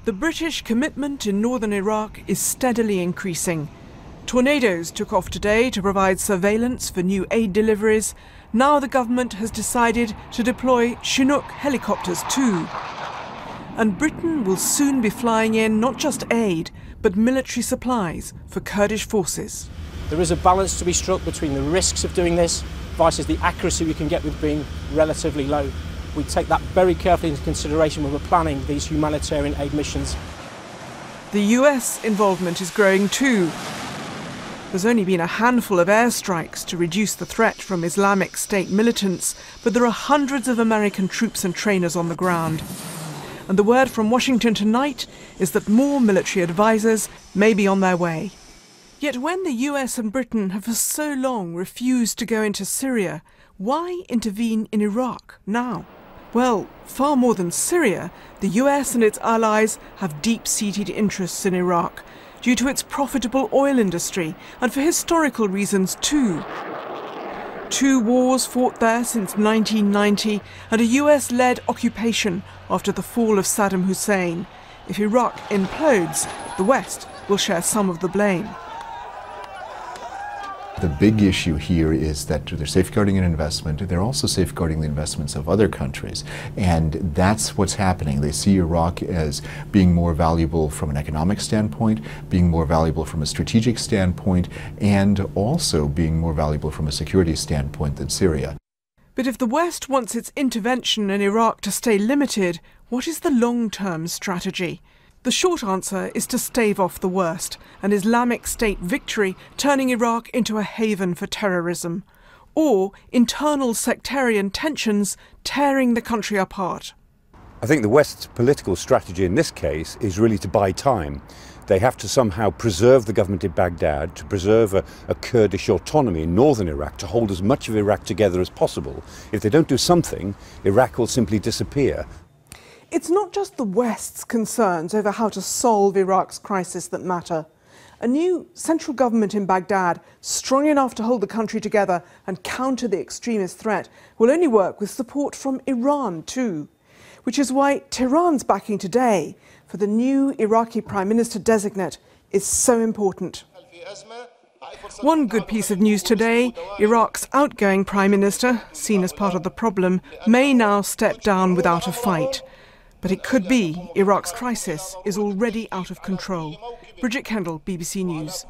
The British commitment in northern Iraq is steadily increasing. Tornadoes took off today to provide surveillance for new aid deliveries. Now the government has decided to deploy Chinook helicopters too. And Britain will soon be flying in not just aid, but military supplies for Kurdish forces. There is a balance to be struck between the risks of doing this versus the accuracy we can get with being relatively low. We take that very carefully into consideration when we're planning these humanitarian aid missions. The US involvement is growing too. There's only been a handful of airstrikes to reduce the threat from Islamic State militants, but there are hundreds of American troops and trainers on the ground. And the word from Washington tonight is that more military advisors may be on their way. Yet when the US and Britain have for so long refused to go into Syria, why intervene in Iraq now? Well, far more than Syria, the US and its allies have deep-seated interests in Iraq due to its profitable oil industry and for historical reasons too. 2 wars fought there since 1990 and a US-led occupation after the fall of Saddam Hussein. If Iraq implodes, the West will share some of the blame. The big issue here is that they're safeguarding an investment. They're also safeguarding the investments of other countries. And that's what's happening. They see Iraq as being more valuable from an economic standpoint, being more valuable from a strategic standpoint, and also being more valuable from a security standpoint than Syria. But if the West wants its intervention in Iraq to stay limited, what is the long-term strategy? The short answer is to stave off the worst, an Islamic State victory turning Iraq into a haven for terrorism, or internal sectarian tensions tearing the country apart. I think the West's political strategy in this case is really to buy time. They have to somehow preserve the government in Baghdad, to preserve a Kurdish autonomy in northern Iraq, to hold as much of Iraq together as possible. If they don't do something, Iraq will simply disappear. It's not just the West's concerns over how to solve Iraq's crisis that matter. A new central government in Baghdad, strong enough to hold the country together and counter the extremist threat, will only work with support from Iran too. Which is why Tehran's backing today for the new Iraqi Prime Minister designate is so important. One good piece of news today, Iraq's outgoing Prime Minister, seen as part of the problem, may now step down without a fight. But it could be Iraq's crisis is already out of control. Bridget Kendall, BBC News.